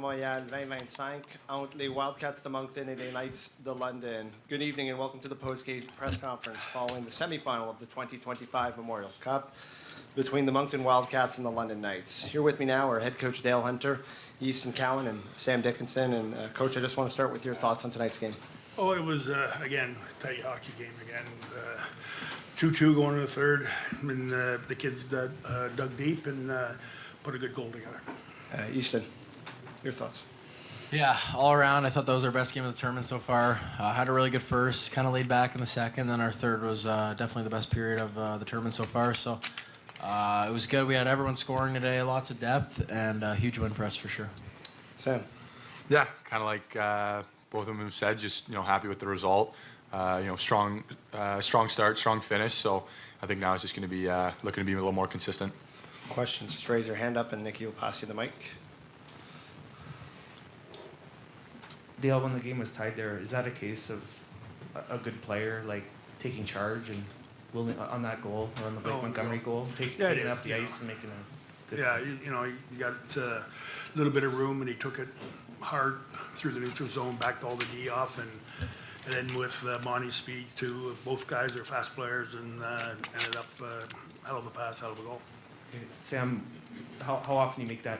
Montréal 2025 entre les Wildcats de Moncton et les Knights de London. Good evening and welcome to the post-game press conference following the semifinal of the 2025 Memorial Cup between the Moncton Wildcats and the London Knights. Here with me now are head coach Dale Hunter, Easton Cowan, and Sam Dickinson. And Coach, I just want to start with your thoughts on tonight's game. Oh, it was, again, tight hockey game again. 2-2 going to the third. I mean, the kids dug deep and put a good goal together. Easton, your thoughts? Yeah, all around, I thought that was our best game of the tournament so far. Had a really good first, kind of laid back in the second. Then our third was definitely the best period of the tournament so far. So it was good. We had everyone scoring today, lots of depth, and a huge win for us for sure. Sam? Yeah, kind of like both of them have said, just happy with the result. Strong start, strong finish. So I think now it's just going to be looking to be a little more consistent. Questions, just raise your hand up and Nikki will pass you the mic. Dale, when the game was tied there, is that a case of a good player like taking charge and willing on that goal or on the Blake Montgomery goal, taking it up the ice and making a good Yeah, you got a little bit of room and he took it hard through the neutral zone, backed all the D off, and then with Monty's speed too, both guys are fast players and ended up hell of a pass, hell of a goal. Sam, how often do you make that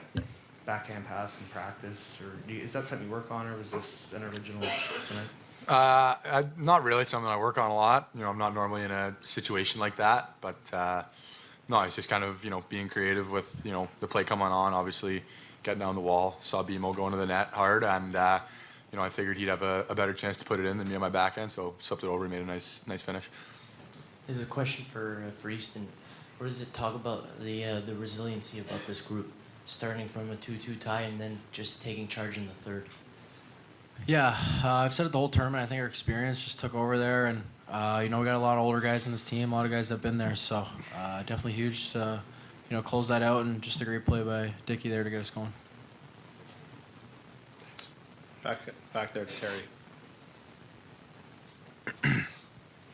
backhand pass in practice, or is that something you work on, or was this an original tonight? Not really. It's something I work on a lot. I'm not normally in a situation like that, but no, it's just kind of being creative with the play coming on. Obviously, getting down the wall, saw BMO going to the net hard, and I figured he'd have a better chance to put it in than me on my backhand, so slipped it over and made a nice finish. There's a question for Easton. What does it talk about the resiliency about this group, starting from a 2-2 tie and then just taking charge in the third? Yeah, I've said it the whole tournament. I think our experience just took over there, and we got a lot of older guys in this team, a lot of guys that have been there. So definitely huge to close that out, and just a great play by Dickey there to get us going. Back there to Terry.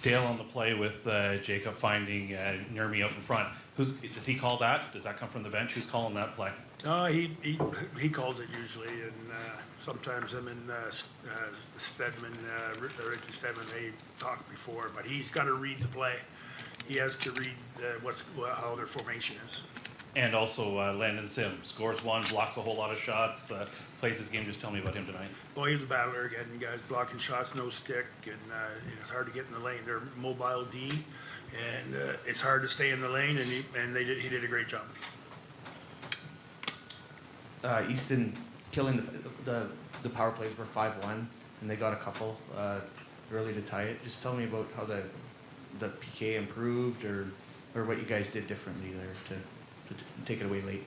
Dale on the play with Jacob finding Nurmi out in front. Does he call that? Does that come from the bench? Who's calling that play? He calls it usually, and sometimes him and Stedman, Ricky Stedman, they talk before, but he's got to read the play. He has to read how their formation is. And also Landon Sim scores one, blocks a whole lot of shots, plays his game. Just tell me about him tonight. Well, he's a battler again. Guys blocking shots, no stick, and it's hard to get in the lane. They're mobile D, and it's hard to stay in the lane. And he did a great job. Easton killing the power plays were 5-1, and they got a couple early to tie it. Just tell me about how the PK improved, or what you guys did differently there to take it away late.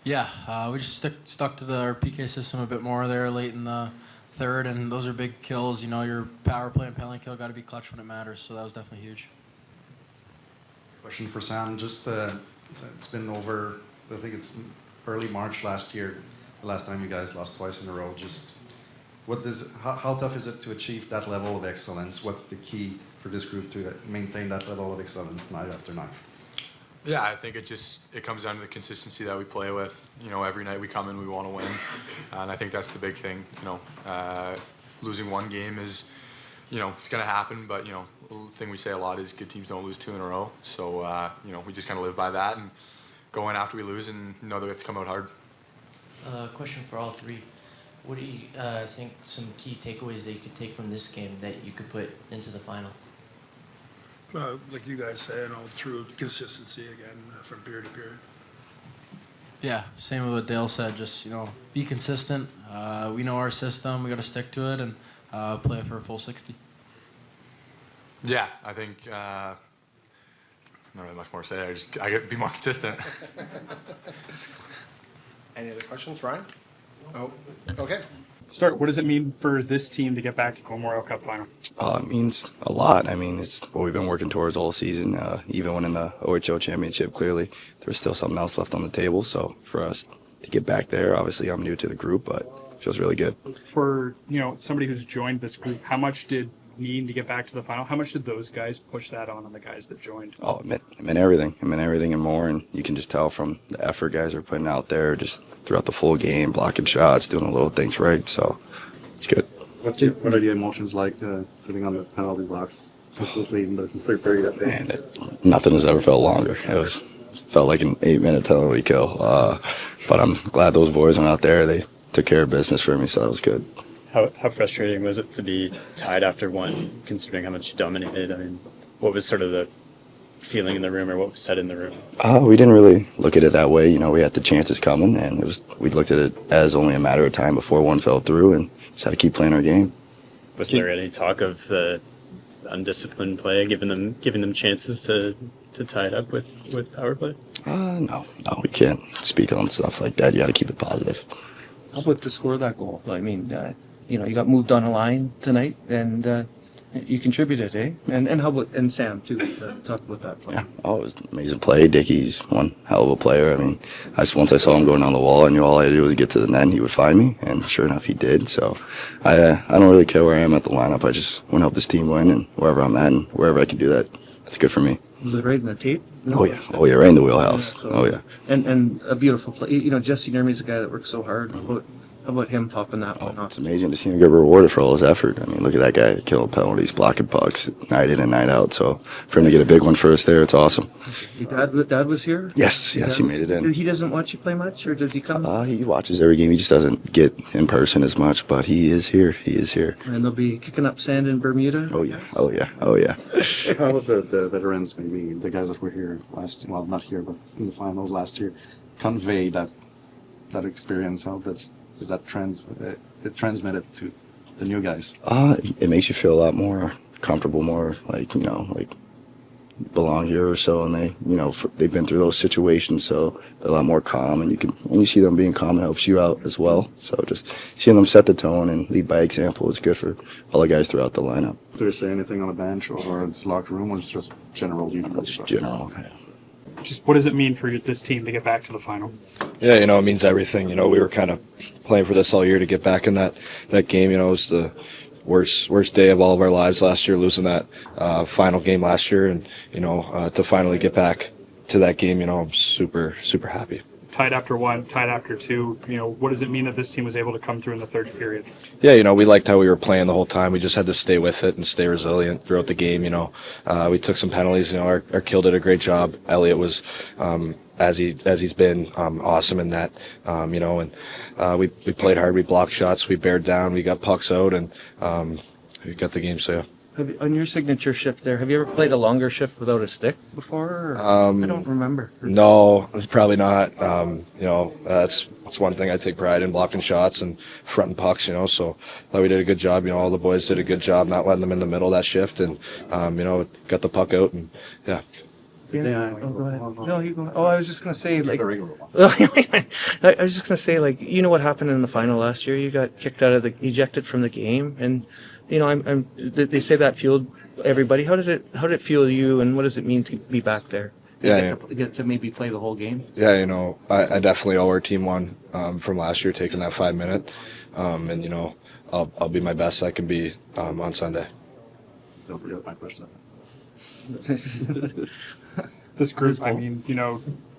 Yeah, we just stuck to our PK system a bit more there late in the third, and those are big kills. Your power play and penalty kill got to be clutch when it matters, so that was definitely huge. Question for Sam. Just it's been over, I think it's early March last year, the last time you guys lost twice in a row. Just how tough is it to achieve that level of excellence? What's the key for this group to maintain that level of excellence night after night? Yeah, I think it comes down to the consistency that we play with. Every night we come in, we want to win, and I think that's the big thing. Losing one game is, it's going to happen, but the thing we say a lot is good teams don't lose 2 in a row. So we just kind of live by that and go in after we lose and know that we have to come out hard. Question for all three. What do you think some key takeaways that you could take from this game that you could put into the final? Like you guys say, through consistency again from period to period. Yeah, same with what Dale said. Just be consistent. We know our system. We got to stick to it and play for a full 60. Yeah, I think not really much more to say. I got to be more consistent. Any other questions, Ryan? Oh, okay. What does it mean for this team to get back to the Memorial Cup final? It means a lot. I mean, it's what we've been working towards all season. Even when in the OHL championship, clearly there was still something else left on the table. So for us to get back there, obviously I'm new to the group, but it feels really good. For somebody who's joined this group, how much did mean to get back to the final? How much did those guys push that on the guys that joined? Oh, it meant everything. It meant everything and more. And you can just tell from the effort guys are putting out there just throughout the full game, blocking shots, doing the little things right. So it's good. What are the emotions like sitting on the penalty box, especially in the third period? Man, nothing has ever felt longer. It felt like an 8-minute penalty kill. But I'm glad those boys went out there. They took care of business for me, so that was good. How frustrating was it to be tied after one, considering how much you dominated? I mean, what was sort of the feeling in the room, or what was said in the room? We didn't really look at it that way. You know, we had the chances coming, and we looked at it as only a matter of time before one fell through, and just had to keep playing our game. Was there any talk of undisciplined play, giving them chances to tie it up with power play? No, we can't speak on stuff like that. You got to keep it positive. How about to score that goal? I mean, you got moved on a line tonight, and you contributed, eh? And how about Sam too? Talk about that play. Yeah. Oh, it was an amazing play. Dickey's one hell of a player. I mean, once I saw him going down the wall, I knew all I had to do was get to the net and he would find me, and sure enough, he did. So I don't really care where I am at the lineup. I just want to help this team win, and wherever I'm at and wherever I can do that, that's good for me. Was it right in the tape? No, oh yeah, right in the wheelhouse. So, oh yeah. And a beautiful play. Jesse Nurmey's a guy that works so hard. How about him popping that one off? It's amazing to see him get rewarded for all his effort. I mean, look at that guy killing penalties, blocking pucks, night in and night out. So for him to get a big one for us there, it's awesome. Your dad was here? Yes, he made it in. He doesn't watch you play much, or does he come? He watches every game. He just doesn't get in person as much, but he is here. He is here. And they'll be kicking up sand in Bermuda? Oh yeah. How about the veterans, maybe the guys that were here not here, but in the finals last year, convey that experience? How does that transmit it to the new guys? It makes you feel a lot more comfortable, more like belong here or so, and they've been through those situations, so they're a lot more calm, and when you see them being calm, it helps you out as well. So just seeing them set the tone and lead by example is good for all the guys throughout the lineup. Do they say anything on the bench or in the locker room, or it's just general? General. Yeah. Just what does it mean for this team to get back to the final? Yeah, it means everything. We were kind of playing for this all year to get back in that game. It was the worst day of all of our lives last year, losing that final game last year, and to finally get back to that game, I'm super, super happy. Tied after one, tied after two. What does it mean that this team was able to come through in the third period? Yeah, we liked how we were playing the whole time. We just had to stay with it and stay resilient throughout the game. We took some penalties. Our kill did a great job. Elliott was, as he's been, awesome in that. We played hard. We blocked shots. We bared down. We got pucks out, and we got the game. So yeah. On your signature shift there, have you ever played a longer shift without a stick before? I don't remember. No, probably not. That's one thing I take pride in, blocking shots and fronting pucks, so I thought we did a good job. All the boys did a good job not letting them in the middle of that shift, and, got the puck out, and yeah. Yeah. Oh, go ahead. No, you go. Oh, I was just gonna say, I was just gonna say, what happened in the final last year? You got ejected from the game, and they say that fueled everybody. How did it fuel you, and what does it mean to be back there? Get to maybe play the whole game. Yeah, I definitely owe our team one from last year, taking that 5-minute, and I'll be my best I can be on Sunday. Don't forget my question. This group, I mean,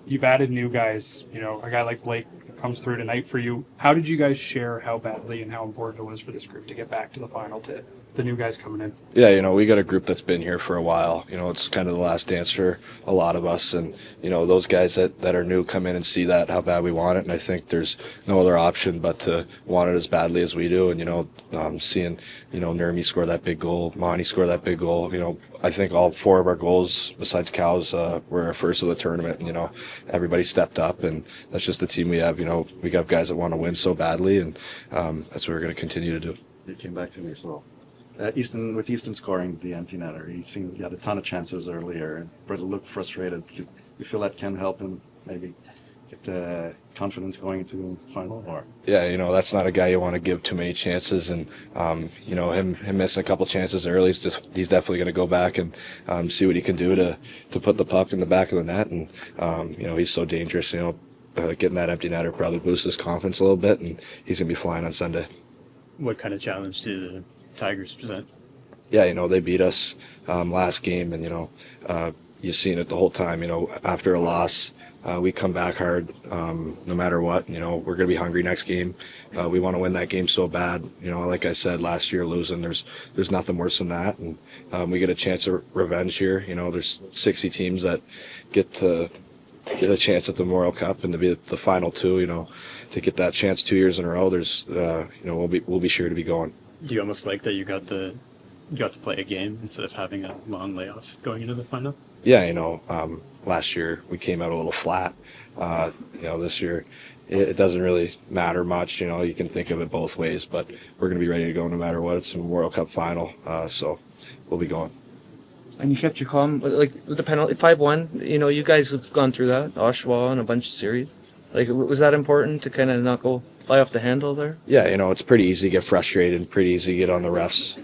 you've added new guys. A guy like Blake comes through tonight for you. How did you guys share how badly and how important it was for this group to get back to the final, to the new guys coming in? Yeah, we got a group that's been here for a while. It's kind of the last dance for a lot of us, and those guys that are new come in and see how bad we want it, and I think there's no other option but to want it as badly as we do. And seeing Nurmi score that big goal, Monty score that big goal. I think all 4 of our goals besides Cow's were our first of the tournament, and everybody stepped up, and that's just the team we have. We got guys that want to win so badly, and that's what we're going to continue to do. It came back to me, so Easton scoring the empty netter, he had a ton of chances earlier, and Brett looked frustrated. Do you feel that can help him maybe get the confidence going into the final? Or yeah, that's not a guy you want to give too many chances, and him missing a couple chances early, he's definitely going to go back and see what he can do to put the puck in the back of the net, and he's so dangerous. Getting that empty netter probably boosts his confidence a little bit, and he's going to be flying on Sunday. What kind of challenge do the Tigers present? yeah, you know, they beat us last game, and, you know, you've seen it the whole time. You know, after a loss, we come back hard no matter what. You know, we're going to be hungry next game. We want to win that game so bad. You know, like I said, last year losing, there's nothing worse than that. And we get a chance of revenge here. You know, there's 60 teams that get a chance at the Memorial Cup and to be the final two. You know, to get that chance 2 years in a row, there's you know, we'll be sure to be going. Do you almost like that you got to play a game instead of having a long layoff going into the final? Yeah, you know, last year we came out a little flat. You know, this year it doesn't really matter much. You know, you can think of it both ways, but we're going to be ready to go no matter what. It's a Memorial Cup final, so we'll be going. And you kept your calm, like with the penalty 5-1. You know, you guys have gone through that, Oshawa and a bunch of series. Like, was that important to kind of not go fly off the handle there? Yeah, you know, it's pretty easy to get frustrated, pretty easy to get on the refs.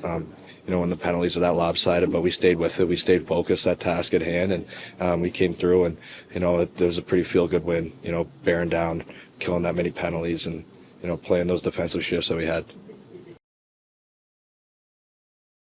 You know, when the penalties are that lopsided, but we stayed with it. We stayed focused, that task at hand, and we came through. And you know, it was a pretty feel-good win. You know, bearing down, killing that many penalties, and you know, playing those defensive shifts that we had.